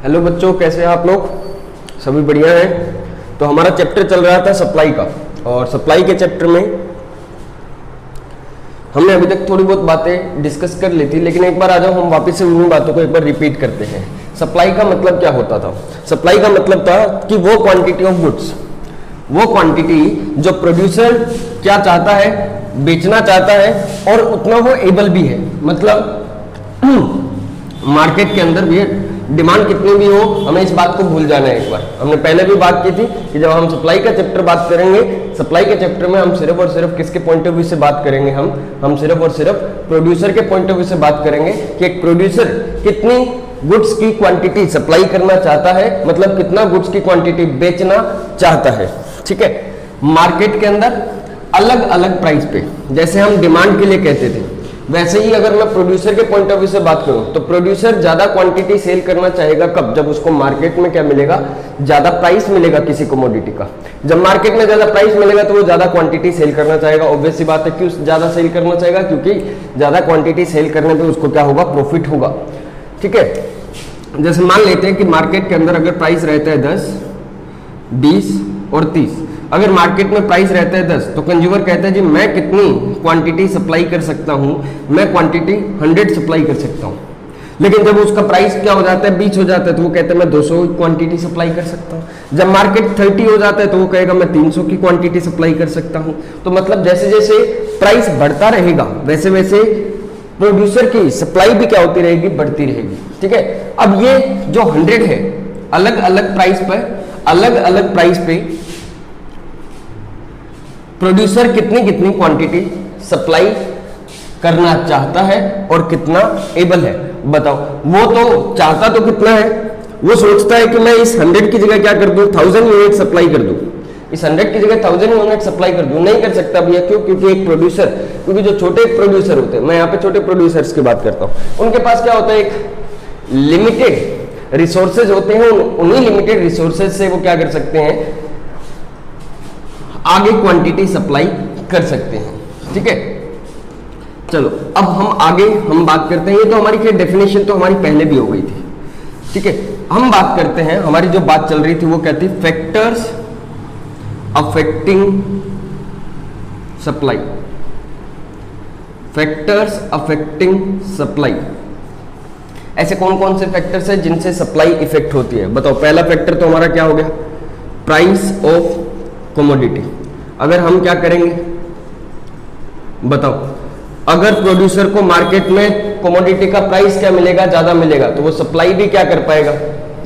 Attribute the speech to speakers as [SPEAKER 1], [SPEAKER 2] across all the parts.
[SPEAKER 1] Hello बच्चों, कैसे हैं आप लोग? सभी बढ़िया हैं। तो हमारा चैप्टर चल रहा था सप्लाई का, और सप्लाई के चैप्टर में हमने अभी तक थोड़ी बहुत बातें डिस्कस कर ली थी, लेकिन एक बार आ जाओ हम वापस से उन्हीं बातों को एक बार रिपीट करते हैं। सप्लाई का मतलब क्या होता था? सप्लाई का मतलब था कि वो क्वांटिटी ऑफ गुड्स, वो क्वांटिटी जो प्रोड्यूसर क्या चाहता है, बेचना चाहता है, और उतना वो एबल भी है। मतलब मार्केट के अंदर भी डिमांड कितनी भी हो, हमें इस बात को भूल जाना है। एक बार हमने पहले भी बात की थी कि जब हम सप्लाई का चैप्टर बात करेंगे, सप्लाई के चैप्टर में हम सिर्फ और सिर्फ किसके पॉइंट ऑफ व्यू से बात करेंगे? हम सिर्फ और सिर्फ प्रोड्यूसर के पॉइंट ऑफ व्यू से बात करेंगे कि एक प्रोड्यूसर कितनी गुड्स की क्वांटिटी सप्लाई करना चाहता है, मतलब कितना गुड्स की क्वांटिटी बेचना चाहता है। ठीक है, मार्केट के अंदर अलग अलग प्राइस पे, जैसे हम डिमांड के लिए कहते थे, वैसे ही अगर मैं प्रोड्यूसर के पॉइंट ऑफ व्यू से बात करूं तो प्रोड्यूसर ज्यादा क्वांटिटी सेल करना चाहेगा कब? जब उसको मार्केट में क्या मिलेगा? ज्यादा प्राइस मिलेगा किसी कमोडिटी का। जब मार्केट में ज्यादा प्राइस मिलेगा तो वो ज्यादा क्वांटिटी सेल करना चाहेगा। ऑब्वियस सी बात है, क्यों ज्यादा सेल करना चाहेगा? क्योंकि ज्यादा क्वांटिटी सेल करने पे उसको क्या होगा? प्रॉफिट होगा। ठीक है, जैसे मान लेते हैं कि मार्केट के अंदर अगर प्राइस रहता है 10, 20 और 30, अगर मार्केट में प्राइस रहता है 10 तो कंज्यूमर कहता है जी मैं कितनी क्वांटिटी सप्लाई कर सकता हूं? मैं क्वांटिटी 100 सप्लाई कर सकता हूं। लेकिन जब उसका प्राइस क्या हो जाता है? 20 हो जाता है, तो वो कहता है मैं 200 क्वांटिटी सप्लाई कर सकता हूं। जब मार्केट 30 हो जाता है तो वो कहेगा मैं 300 की क्वांटिटी सप्लाई कर सकता हूं। तो मतलब जैसे जैसे प्राइस बढ़ता रहेगा वैसे वैसे प्रोड्यूसर की सप्लाई भी क्या होती रहेगी? बढ़ती रहेगी। ठीक है, अब ये जो 100 है, अलग अलग प्राइस पर, अलग अलग प्राइस पे प्रोड्यूसर कितनी कितनी क्वांटिटी सप्लाई करना चाहता है और कितना एबल है, बताओ। वो तो चाहता तो कितना है? वो सोचता है कि मैं इस 100 की जगह क्या कर दूं? 1000 यूनिट सप्लाई कर दूं। इस 100 की जगह 1000 यूनिट सप्लाई कर दूं। नहीं कर सकता भैया, क्यों? क्योंकि एक प्रोड्यूसर, क्योंकि जो छोटे प्रोड्यूसर होते हैं, मैं यहाँ पे छोटे प्रोड्यूसर्स की बात करता हूँ, उनके पास क्या होता है? एक लिमिटेड रिसोर्सेज होते हैं। उन्हीं लिमिटेड रिसोर्सेज से वो क्या कर सकते हैं? आगे क्वांटिटी सप्लाई कर सकते हैं। ठीक है, चलो अब हम आगे बात करते हैं। ये तो हमारी डेफिनेशन तो हमारी पहले भी हो गई थी। ठीक है, हम बात करते हैं, हमारी जो बात चल रही थी वो कहती है factors affecting supply. Factors affecting supply, ऐसे कौन कौन से फैक्टर्स हैं जिनसे सप्लाई इफेक्ट होती है? बताओ। पहला फैक्टर तो हमारा क्या हो गया? Price of commodity. अगर हम क्या करेंगे बताओ, अगर प्रोड्यूसर को मार्केट में कमोडिटी का प्राइस क्या मिलेगा? ज्यादा मिलेगा, तो वो सप्लाई भी क्या कर पाएगा?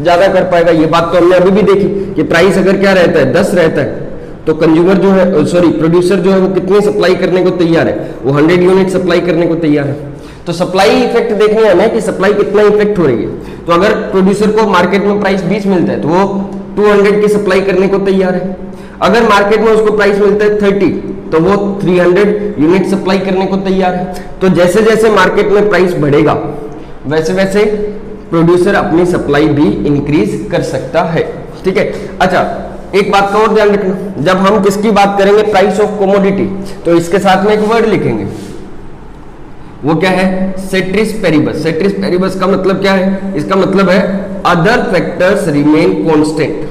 [SPEAKER 1] ज्यादा कर पाएगा। ये बात तो हमने अभी भी देखी कि प्राइस अगर क्या रहता है? 10 रहता है, तो कंज्यूमर जो है, प्रोड्यूसर जो है वो कितनी सप्लाई करने को तैयार है? वो 100 यूनिट सप्लाई करने को तैयार है। तो सप्लाई इफेक्ट देखने हमें कि सप्लाई कितना इफेक्ट हो रही है। तो अगर प्रोड्यूसर को मार्केट में प्राइस 20 मिलता है तो वो 200 की सप्लाई करने को तैयार है। अगर मार्केट में उसको प्राइस मिलता है 30 तो वो 300 यूनिट सप्लाई करने को तैयार है। तो जैसे जैसे मार्केट में प्राइस बढ़ेगा वैसे वैसे प्रोड्यूसर अपनी सप्लाई भी इंक्रीज कर सकता है। ठीक है, अच्छा एक बात का और ध्यान रखना, जब हम किसकी बात करेंगे? प्राइस ऑफ कमोडिटी, तो इसके साथ में एक वर्ड लिखेंगे, वो क्या है? सेट्रिस पेरिबस। सेट्रिस पेरिबस का मतलब क्या है? इसका मतलब है अदर फैक्टर्स रिमेन कांस्टेंट।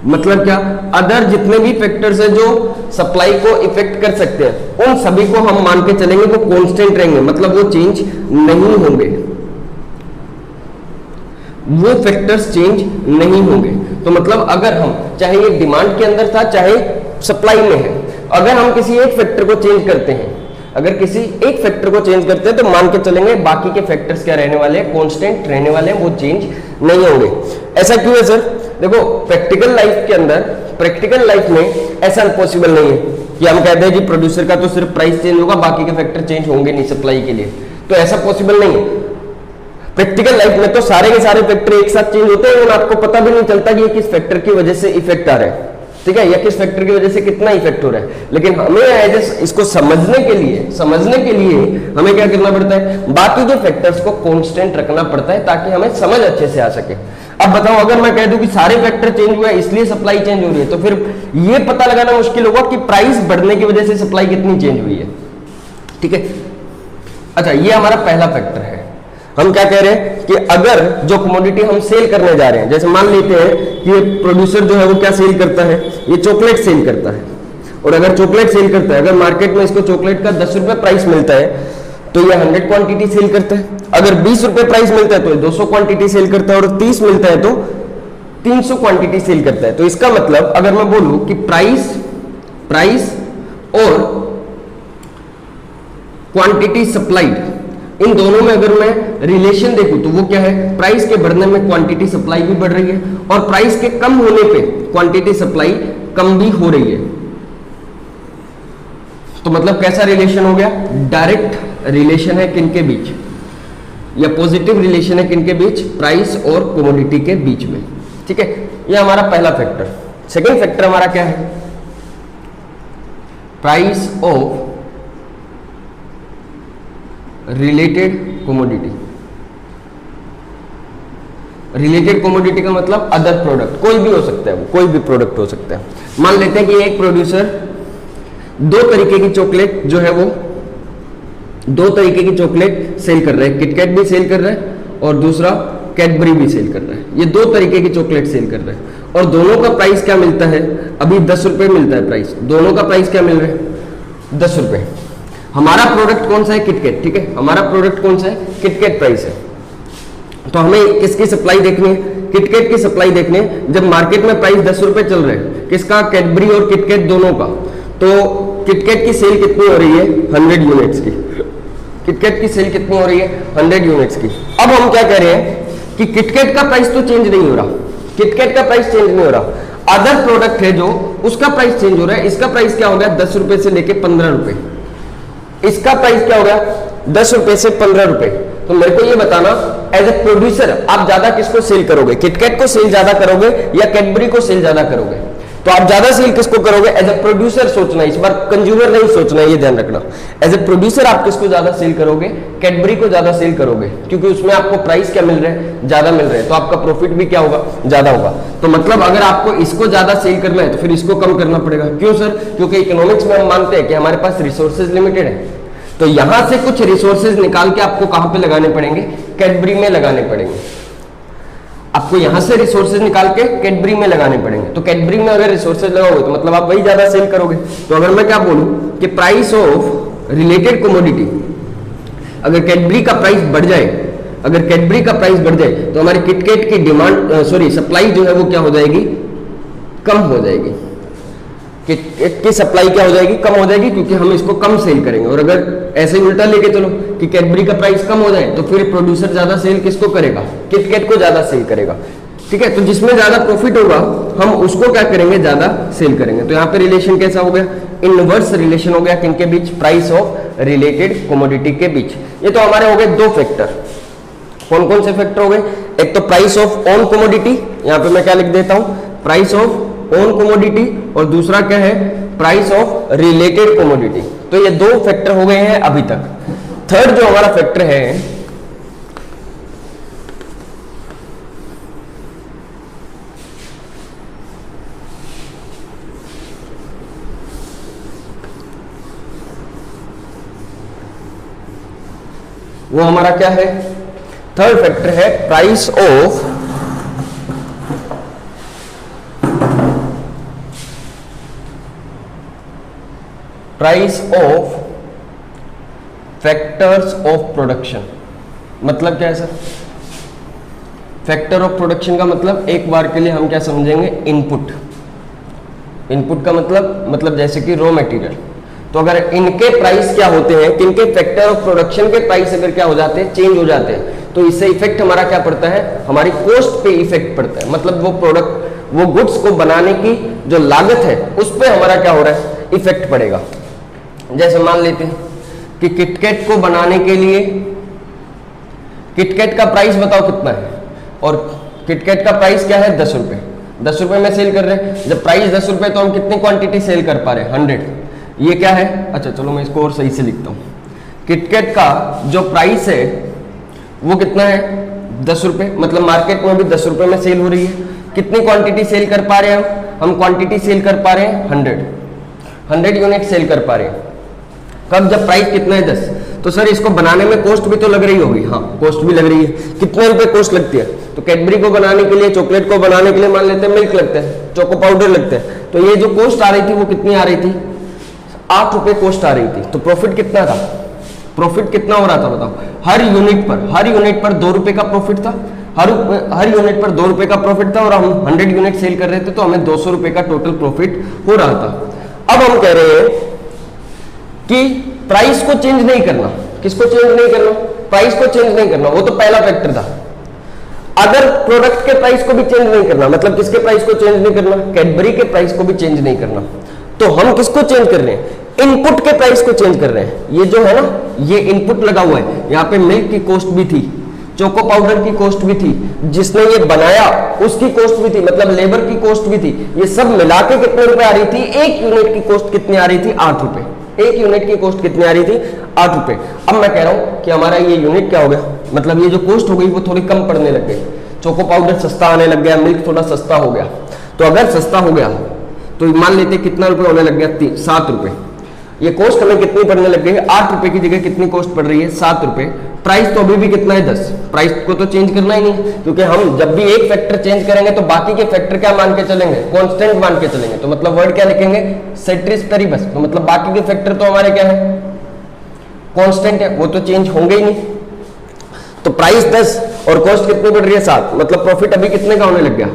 [SPEAKER 1] मतलब क्या? अदर जितने भी फैक्टर्स हैं जो सप्लाई को इफेक्ट कर सकते हैं, उन सभी को हम मान के चलेंगे वो कांस्टेंट रहेंगे, मतलब वो चेंज नहीं होंगे, वो फैक्टर्स चेंज नहीं होंगे। तो मतलब अगर हम, चाहे ये डिमांड के अंदर था चाहे सप्लाई में है, अगर हम किसी एक फैक्टर को चेंज करते हैं, अगर किसी एक फैक्टर को चेंज करते हैं तो मान के चलेंगे बाकी के फैक्टर्स क्या रहने वाले हैं? कांस्टेंट रहने वाले हैं, वो चेंज नहीं होंगे। ऐसा क्यों है सर? देखो, प्रैक्टिकल लाइफ के अंदर, प्रैक्टिकल लाइफ में ऐसा पॉसिबल नहीं है कि हम कहते हैं जी प्रोड्यूसर का तो सिर्फ प्राइस चेंज होगा, बाकी के फैक्टर चेंज होंगे नहीं सप्लाई के लिए। तो ऐसा पॉसिबल नहीं है। प्रैक्टिकल लाइफ में तो सारे के सारे फैक्टर एक साथ चेंज होते हैं और आपको पता भी नहीं चलता कि ये किस फैक्टर की वजह से इफेक्ट आ रहा है। ठीक है, या किस फैक्टर की वजह से कितना इफेक्ट हो रहा है। लेकिन हमें इसको समझने के लिए हमें क्या करना पड़ता है? बाकी के फैक्टर्स को कांस्टेंट रखना पड़ता है ताकि हमें समझ अच्छे से आ सके। अब बताओ, अगर मैं कह दूं कि सारे फैक्टर चेंज हुए इसलिए सप्लाई चेंज हो रही है, तो फिर ये पता लगाना मुश्किल होगा कि प्राइस बढ़ने की वजह से सप्लाई कितनी चेंज हुई है। ठीक है, अच्छा ये हमारा पहला फैक्टर है। हम क्या कह रहे हैं कि अगर जो कमोडिटी हम सेल करने जा रहे हैं, जैसे मान लेते हैं कि ये प्रोड्यूसर जो है वो क्या सेल करता है, ये चॉकलेट सेल करता है, और अगर चॉकलेट सेल करता है, अगर मार्केट में इसको चॉकलेट का 10 रुपए प्राइस मिलता है तो ये 100 क्वांटिटी सेल करता है। अगर 20 रुपए प्राइस मिलता है तो ये 200 क्वांटिटी सेल करता है, और 30 मिलता है तो 300 क्वांटिटी सेल करता है। तो इसका मतलब अगर मैं बोलूं कि प्राइस और क्वांटिटी सप्लाइड, इन दोनों में अगर मैं रिलेशन देखूं तो वो क्या है, प्राइस के बढ़ने में क्वांटिटी सप्लाई भी बढ़ रही है, और प्राइस के कम होने पे क्वांटिटी सप्लाई कम भी हो रही है। तो मतलब कैसा रिलेशन हो गया, डायरेक्ट रिलेशन है किनके बीच, या पॉजिटिव रिलेशन है किनके बीच, प्राइस और कमोडिटी के बीच में। ठीक है, ये हमारा पहला फैक्टर। सेकंड फैक्टर हमारा क्या है, price of related commodity. Related commodity का मतलब अदर प्रोडक्ट, कोई भी हो सकता है, वो कोई भी प्रोडक्ट हो सकता है। मान लेते हैं कि एक प्रोड्यूसर दो तरीके की चॉकलेट जो है वो दो तरीके की चॉकलेट सेल कर रहा है, किटकैट भी सेल कर रहा है और दूसरा कैडबरी भी सेल कर रहा है। ये दो तरीके की चॉकलेट सेल कर रहा है और दोनों का प्राइस क्या मिलता है, अभी 10 रुपए मिलता है प्राइस, दोनों का प्राइस क्या मिल रहा है, 10 रुपए। हमारा प्रोडक्ट कौन सा है, किटकैट। ठीक है, हमारा प्रोडक्ट कौन सा है, किटकैट प्राइस है। तो हमें किसकी सप्लाई देखनी है, किटकैट की सप्लाई देखनी है। जब मार्केट में प्राइस 10 रुपए चल रहे हैं, किसका, कैडबरी और किटकैट दोनों का, तो किटकैट की सेल कितनी हो रही है, 100 यूनिट्स की। किटकैट की सेल कितनी हो रही है, 100 यूनिट्स की। अब हम क्या कह रहे हैं कि किटकैट का प्राइस तो चेंज नहीं हो रहा, किटकैट का प्राइस चेंज नहीं हो रहा, अदर प्रोडक्ट है जो उसका प्राइस चेंज हो रहा है। इसका प्राइस क्या हो गया, 10 रुपए से लेके 15 रुपए। इसका प्राइस क्या हो गया, 10 रुपए से 15 रुपए। तो मेरे को ये बताना, एज ए प्रोड्यूसर आप ज्यादा किसको सेल करोगे, किटकैट को सेल ज्यादा करोगे या कैडबरी को सेल ज्यादा करोगे। तो आप ज्यादा सेल किसको करोगे, एज ए प्रोड्यूसर सोचना, इस बार कंज्यूमर नहीं सोचना, ये ध्यान रखना। एज ए प्रोड्यूसर आप किसको ज्यादा सेल करोगे, कैडबरी को ज्यादा सेल करोगे, क्योंकि उसमें आपको प्राइस क्या मिल रहा है, ज्यादा मिल रहा है, तो आपका प्रॉफिट भी क्या होगा, ज्यादा होगा। तो मतलब अगर आपको इसको ज्यादा सेल करना है तो फिर इसको कम करना पड़ेगा। क्यों सर, क्योंकि इकोनॉमिक्स में हम मानते हैं कि हमारे पास रिसोर्सेज लिमिटेड है, तो यहां से कुछ रिसोर्सेज निकाल के आपको कहां पे लगाने पड़ेंगे, कैडबरी में लगाने पड़ेंगे। आपको यहां से रिसोर्सेज निकाल के कैडबरी में लगाने पड़ेंगे। तो कैडबरी में अगर रिसोर्सेज लगाओगे तो मतलब आप वही ज्यादा सेल करोगे। तो अगर मैं क्या बोलूं कि प्राइस ऑफ रिलेटेड कमोडिटी, अगर कैडबरी का प्राइस बढ़ जाए, अगर कैडबरी का प्राइस बढ़ जाए तो हमारी किटकैट की डिमांड सप्लाई जो है वो क्या हो जाएगी, कम हो जाएगी। किटकैट की सप्लाई क्या हो जाएगी, कम हो जाएगी, क्योंकि हम इसको कम सेल करेंगे। और अगर ऐसे ही उल्टा लेके चलो कि कैडबरी का प्राइस कम हो जाए तो फिर प्रोड्यूसर ज्यादा सेल किसको करेगा, किटकैट को ज्यादा सेल करेगा। ठीक है, तो जिसमें ज्यादा प्रॉफिट होगा हम उसको क्या करेंगे, ज्यादा सेल करेंगे। तो यहाँ पे रिलेशन कैसा हो गया, इनवर्स रिलेशन हो गया किनके बीच, प्राइस ऑफ रिलेटेड कमोडिटी के बीच। ये तो हमारे हो गए दो फैक्टर। कौन कौन से फैक्टर हो गए, एक तो प्राइस ऑफ ऑन कमोडिटी, यहाँ पे मैं क्या लिख देता हूं, प्राइस ऑफ ऑन कमोडिटी, और दूसरा क्या है, प्राइस ऑफ रिलेटेड कमोडिटी। तो ये दो फैक्टर हो गए हैं अभी तक। थर्ड जो हमारा फैक्टर है, वो हमारा क्या है, थर्ड फैक्टर है price of factors of production. मतलब क्या है सर, फैक्टर ऑफ प्रोडक्शन का मतलब एक बार के लिए हम क्या समझेंगे, इनपुट। इनपुट का मतलब जैसे कि रॉ मटेरियल। तो अगर इनके प्राइस क्या होते हैं, किनके फैक्टर ऑफ प्रोडक्शन के प्राइस अगर क्या हो जाते हैं, चेंज हो जाते हैं, तो इससे इफेक्ट हमारा क्या पड़ता है, हमारी कॉस्ट पे इफेक्ट पड़ता है। मतलब वो प्रोडक्ट, वो गुड्स को बनाने की जो लागत है उस पर हमारा क्या हो रहा है, इफेक्ट पड़ेगा। जैसे मान लेते हैं कि किटकैट को बनाने के लिए, किटकैट का प्राइस बताओ कितना है, और किटकैट का प्राइस क्या है, 10 रुपए। 10 रुपए में सेल कर रहे हैं। जब प्राइस 10 रुपए तो हम कितनी क्वांटिटी सेल कर पा रहे हैं, 100। ये क्या है, अच्छा चलो मैं इसको और सही से लिखता हूं। किटकैट का जो प्राइस है वो कितना है, 10 रुपए। मतलब मार्केट में भी 10 रुपए में सेल हो रही है। कितनी क्वांटिटी सेल कर पा रहे हैं हम क्वांटिटी सेल कर पा रहे हैं 100 यूनिट सेल कर पा रहे हैं। कब, जब प्राइस कितना है 10। तो सर इसको बनाने में कॉस्ट भी तो लग रही होगी, हाँ कॉस्ट भी लग रही है। कितने रुपए कॉस्ट लगती है? तो कैडबरी को बनाने के लिए, चॉकलेट को बनाने के लिए मान लेते हैं मिल्क लगते हैं, चोको पाउडर लगते हैं, तो ये जो कॉस्ट आ रही थी वो कितनी आ रही थी? 8 रुपए कॉस्ट आ रही थी। तो प्रॉफिट कितना था? प्रॉफिट कितना हो रहा था बताओ? हर यूनिट पर 2 रुपए का प्रॉफिट था, हर यूनिट पर 2 रुपए का प्रॉफिट था, और हम 100 यूनिट सेल कर रहे थे तो हमें 200 रुपए का टोटल प्रॉफिट हो रहा था। अब हम कह रहे हैं कि प्राइस को चेंज नहीं करना। किसको चेंज नहीं करना? प्राइस को चेंज नहीं करना, वो तो पहला फैक्टर था। अगर प्रोडक्ट के प्राइस को भी चेंज नहीं करना, मतलब किसके प्राइस को चेंज नहीं करना? कैडबरी के प्राइस को भी चेंज नहीं करना। तो हम किसको चेंज कर रहे हैं? इनपुट के प्राइस को चेंज कर रहे हैं। ये जो है ना, ये इनपुट लगा हुआ है, यहाँ पे मिल्क की कॉस्ट भी थी, चोको पाउडर की कॉस्ट भी थी, जिसने ये बनाया उसकी कॉस्ट भी थी, मतलब लेबर की कॉस्ट भी थी। ये सब मिला के कितने रुपए आ रही थी? एक यूनिट की कॉस्ट कितनी आ रही थी? 8 रुपए। एक यूनिट की कॉस्ट कितनी आ रही थी? 8 रुपए। अब मैं कह रहा हूं कि हमारा ये यूनिट क्या हो गया, मतलब ये जो कॉस्ट हो गई वो थोड़ी कम पड़ने लग गई। चोको पाउडर सस्ता आने लग गया, मिल्क थोड़ा सस्ता हो गया। तो अगर सस्ता हो गया तो मान लेते कितना रुपए होने लग गया? 7 रुपए। ये कॉस्ट हमें कितनी पड़ने लग गई है? 8 रुपए की जगह कितनी कॉस्ट पड़ रही है? 7 रुपए। प्राइस तो अभी भी कितना है? 10। प्राइस को तो चेंज करना ही नहीं, क्योंकि हम जब भी एक फैक्टर चेंज करेंगे तो बाकी के फैक्टर क्या मान के चलेंगे? कांस्टेंट मान के चलेंगे। तो मतलब वर्ड क्या लिखेंगे? सेट्रिस पेरिबस। तो मतलब बाकी के फैक्टर तो हमारे क्या है? कांस्टेंट है, वो तो चेंज होंगे ही नहीं। तो प्राइस 10 और कॉस्ट कितनी बढ़ रही है? 7। मतलब प्रॉफिट अभी कितने का होने लग गया?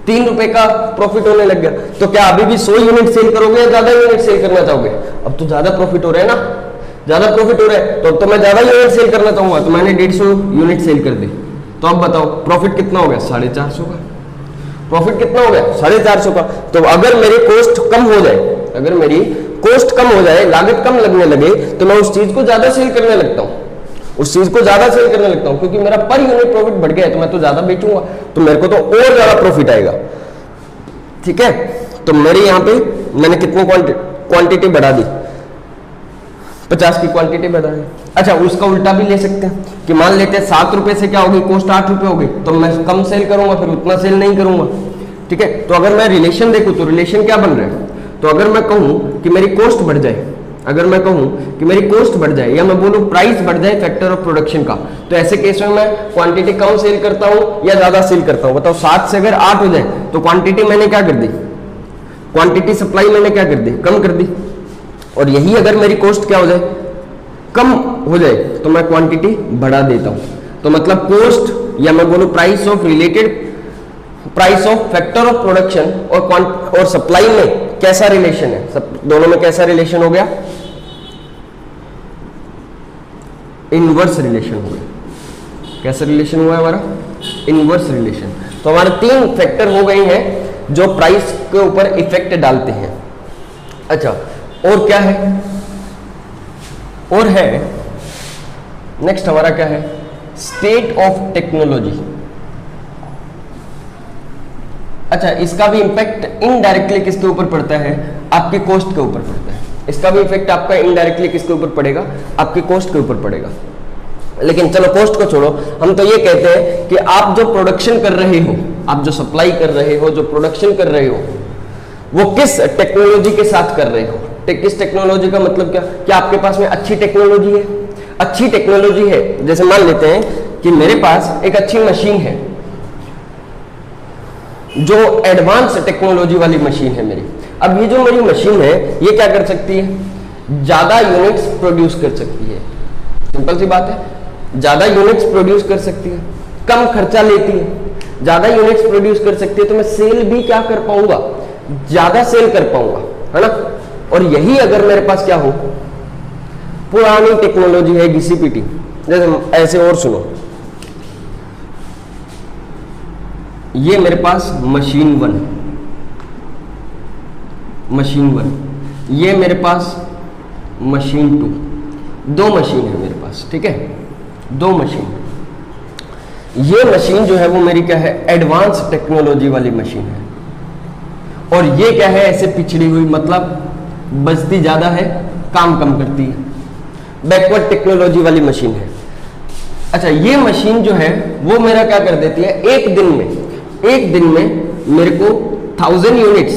[SPEAKER 1] 3 रुपए का प्रॉफिट होने लग गया। तो क्या अभी भी 100 यूनिट सेल करोगे या ज्यादा यूनिट सेल करना चाहोगे? अब तो ज्यादा प्रॉफिट हो रहा है ना, ज्यादा प्रॉफिट हो रहा है, तो अब तो मैं ज्यादा यूनिट सेल करना चाहूंगा। तो मैंने 150 यूनिट सेल कर दी। तो अब बताओ प्रॉफिट कितना हो गया? 450 का। प्रॉफिट कितना हो गया? 450 का। तो अगर मेरी कॉस्ट कम हो जाए, अगर मेरी कॉस्ट कम हो जाए, लागत कम लगने लगे, तो मैं उस चीज को ज्यादा सेल करने लगता हूं, उस चीज को ज्यादा सेल करने लगता हूं, क्योंकि मेरा पर यूनिट प्रॉफिट बढ़ गया है, तो मैं तो ज्यादा बेचूंगा, तो मेरे को तो और ज्यादा प्रॉफिट आएगा। ठीक है, तो मेरी यहां पे मैंने कितनी क्वांटिटी बढ़ा दी? 50 की क्वांटिटी बढ़ा दी। अच्छा, उसका उल्टा भी ले सकते हैं कि मान लेते हैं 7 रुपए से क्या होगी? कॉस्ट 8 रुपए होगी, तो मैं कम सेल करूंगा, फिर उतना सेल नहीं करूंगा। ठीक है, तो अगर मैं रिलेशन देखूं तो रिलेशन क्या बन रहा है? तो अगर मैं कहूं कि मेरी कॉस्ट बढ़ जाए, अगर मैं कहूं कि मेरी कॉस्ट बढ़ जाए, या मैं बोलूं प्राइस बढ़ जाए फैक्टर ऑफ प्रोडक्शन का, तो ऐसे केस में मैं क्वांटिटी कम सेल करता हूं या ज्यादा सेल करता हूं? बताओ, 7 से अगर 8 हो जाए तो क्वांटिटी मैंने क्या कर दी? क्वांटिटी सप्लाई मैंने क्या कर दी? कम कर दी। और यही अगर मेरी कॉस्ट क्या हो जाए? कम हो जाए, तो मैं क्वांटिटी बढ़ा देता हूं। तो मतलब कॉस्ट, या मैं बोलूं price of related, price of factor of production और सप्लाई में कैसा रिलेशन है? दोनों में कैसा रिलेशन हो गया? इनवर्स रिलेशन हो गया। कैसा रिलेशन हुआ है हमारा? Inverse relation. तो हमारे 3 फैक्टर हो गए हैं जो प्राइस के ऊपर इफेक्ट डालते हैं। अच्छा, और क्या है? और है नेक्स्ट हमारा क्या है? State of technology. अच्छा, इसका भी इंपैक्ट इनडायरेक्टली किसके ऊपर पड़ता है? आपके कॉस्ट के ऊपर पड़ता है। इसका भी इफेक्ट आपका इनडायरेक्टली किसके ऊपर पड़ेगा? आपके कॉस्ट के ऊपर पड़ेगा। लेकिन चलो कॉस्ट को छोड़ो, हम तो ये कहते हैं कि आप जो प्रोडक्शन कर रहे हो, आप जो सप्लाई कर रहे हो, जो प्रोडक्शन कर रहे हो, वो किस टेक्नोलॉजी के साथ कर रहे हो? किस टेक्नोलॉजी का मतलब क्या आपके पास में अच्छी टेक्नोलॉजी है? अच्छी टेक्नोलॉजी है, जैसे मान लेते हैं कि मेरे पास एक अच्छी मशीन है, जो एडवांस टेक्नोलॉजी वाली मशीन है मेरी। अब ये जो मेरी मशीन है, ये क्या कर सकती है? ज्यादा यूनिट्स प्रोड्यूस कर सकती है। सिंपल सी बात है, ज्यादा यूनिट्स प्रोड्यूस कर सकती है, कम खर्चा लेती है, ज्यादा यूनिट्स प्रोड्यूस कर सकती है, तो मैं सेल भी क्या कर पाऊंगा? ज्यादा सेल कर पाऊंगा, है ना? और यही अगर मेरे पास क्या हो, पुरानी टेक्नोलॉजी है, डीसीपीटी, जैसे ऐसे और सुनो, ये मेरे पास मशीन 1, मशीन 1, ये मेरे पास मशीन 2, 2 मशीन है मेरे पास। ठीक है, 2 मशीन। ये मशीन जो है वो मेरी क्या है? एडवांस टेक्नोलॉजी वाली मशीन है। और ये क्या है? ऐसे पिछड़ी हुई, मतलब बचती ज्यादा है, काम कम करती है, बैकवर्ड टेक्नोलॉजी वाली मशीन है। अच्छा, ये मशीन जो है वो मेरा क्या कर देती है? एक दिन में मेरे को 1000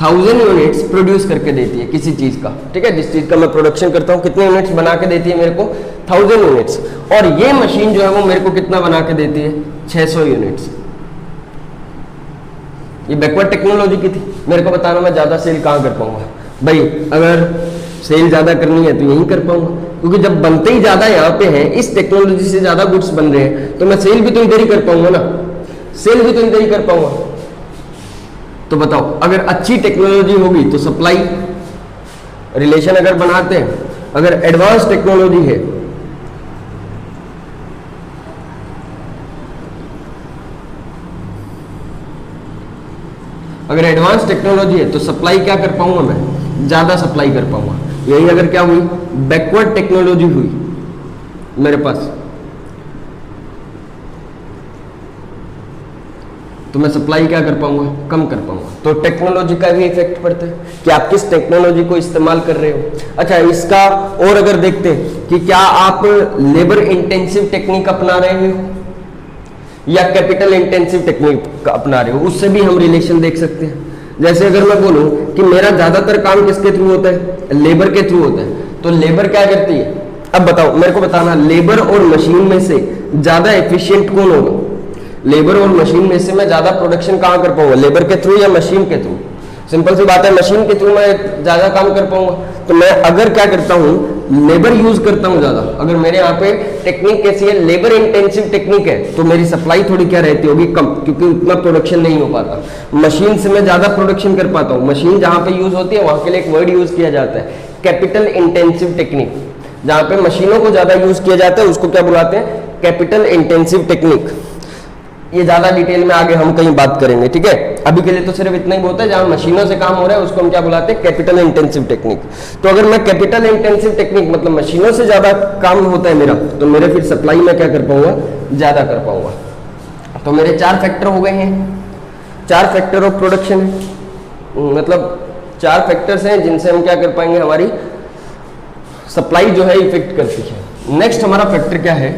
[SPEAKER 1] 1000 यूनिट्स प्रोड्यूस करके देती है किसी चीज का, ठीक है, जिस चीज का मैं प्रोडक्शन करता हूँ कितने यूनिट्स बना के देती है मेरे को 1000 यूनिट्स, और ये मशीन जो है वो मेरे को कितना बना के देती है 600 यूनिट्स। ये बैकवर्ड टेक्नोलॉजी की थी, मेरे को बताना मैं ज्यादा सेल कहाँ कर पाऊंगा भाई, अगर सेल ज्यादा करनी है तो यही कर पाऊंगा, क्योंकि जब बनते ही ज्यादा यहाँ पे हैं, इस टेक्नोलॉजी से ज्यादा गुड्स बन रहे हैं, तो मैं सेल भी तो इधर ही कर पाऊंगा ना, सेल भी तो इधर ही कर पाऊंगा। तो बताओ, अगर अच्छी टेक्नोलॉजी होगी तो सप्लाई रिलेशन अगर बनाते हैं, अगर एडवांस टेक्नोलॉजी है, अगर एडवांस टेक्नोलॉजी है तो सप्लाई क्या कर पाऊंगा मैं, ज्यादा सप्लाई कर पाऊंगा। यही अगर क्या हुई, बैकवर्ड टेक्नोलॉजी हुई मेरे पास, तो मैं सप्लाई क्या कर पाऊंगा, कम कर पाऊंगा। तो टेक्नोलॉजी का भी इफेक्ट पड़ता है कि आप किस टेक्नोलॉजी को इस्तेमाल कर रहे हो। अच्छा, इसका और अगर देखते हैं कि क्या आप लेबर इंटेंसिव टेक्निक अपना रहे हो या कैपिटल इंटेंसिव टेक्निक अपना रहे हो, उससे भी हम रिलेशन देख सकते हैं। जैसे अगर मैं बोलूं कि मेरा ज्यादातर काम किसके थ्रू होता है, लेबर के थ्रू होता है, तो लेबर क्या करती है, अब बताओ मेरे को बताना, लेबर और मशीन में से ज्यादा एफिशिएंट कौन होगा, लेबर और मशीन में से मैं ज्यादा प्रोडक्शन कहाँ कर पाऊंगा, लेबर के थ्रू या मशीन के थ्रू। सिंपल सी बात है, मशीन के थ्रू मैं ज्यादा काम कर पाऊंगा। तो मैं अगर क्या करता हूँ, लेबर यूज करता हूँ ज्यादा, अगर मेरे यहाँ पे टेक्निक कैसी है, लेबर इंटेंसिव टेक्निक है, तो मेरी सप्लाई थोड़ी क्या रहती होगी, कम, क्योंकि उतना प्रोडक्शन नहीं हो पाता। मशीन से मैं ज्यादा प्रोडक्शन कर पाता हूँ। मशीन जहाँ पे यूज होती है वहां के लिए एक वर्ड यूज किया जाता है, कैपिटल इंटेंसिव टेक्निक। जहाँ पे मशीनों को ज्यादा यूज किया जाता है उसको क्या बुलाते हैं, कैपिटल इंटेंसिव टेक्निक। ये ज्यादा डिटेल में आगे हम कहीं बात करेंगे, ठीक है। अभी के लिए तो सिर्फ इतना ही बहुत है, जहां मशीनों से काम हो रहा है उसको हम क्या बुलाते हैं, कैपिटल इंटेंसिव टेक्निक। तो अगर मैं कैपिटल इंटेंसिव टेक्निक मतलब मशीनों से ज्यादा काम होता है मेरा, तो मेरे फिर सप्लाई में क्या कर पाऊंगा, ज्यादा कर पाऊंगा। तो मेरे 4 फैक्टर हो गए हैं, 4 फैक्टर ऑफ प्रोडक्शन है, मतलब 4 फैक्टर्स हैं जिनसे हम क्या कर पाएंगे, हमारी सप्लाई जो है इफेक्ट करती है। नेक्स्ट हमारा फैक्टर क्या है,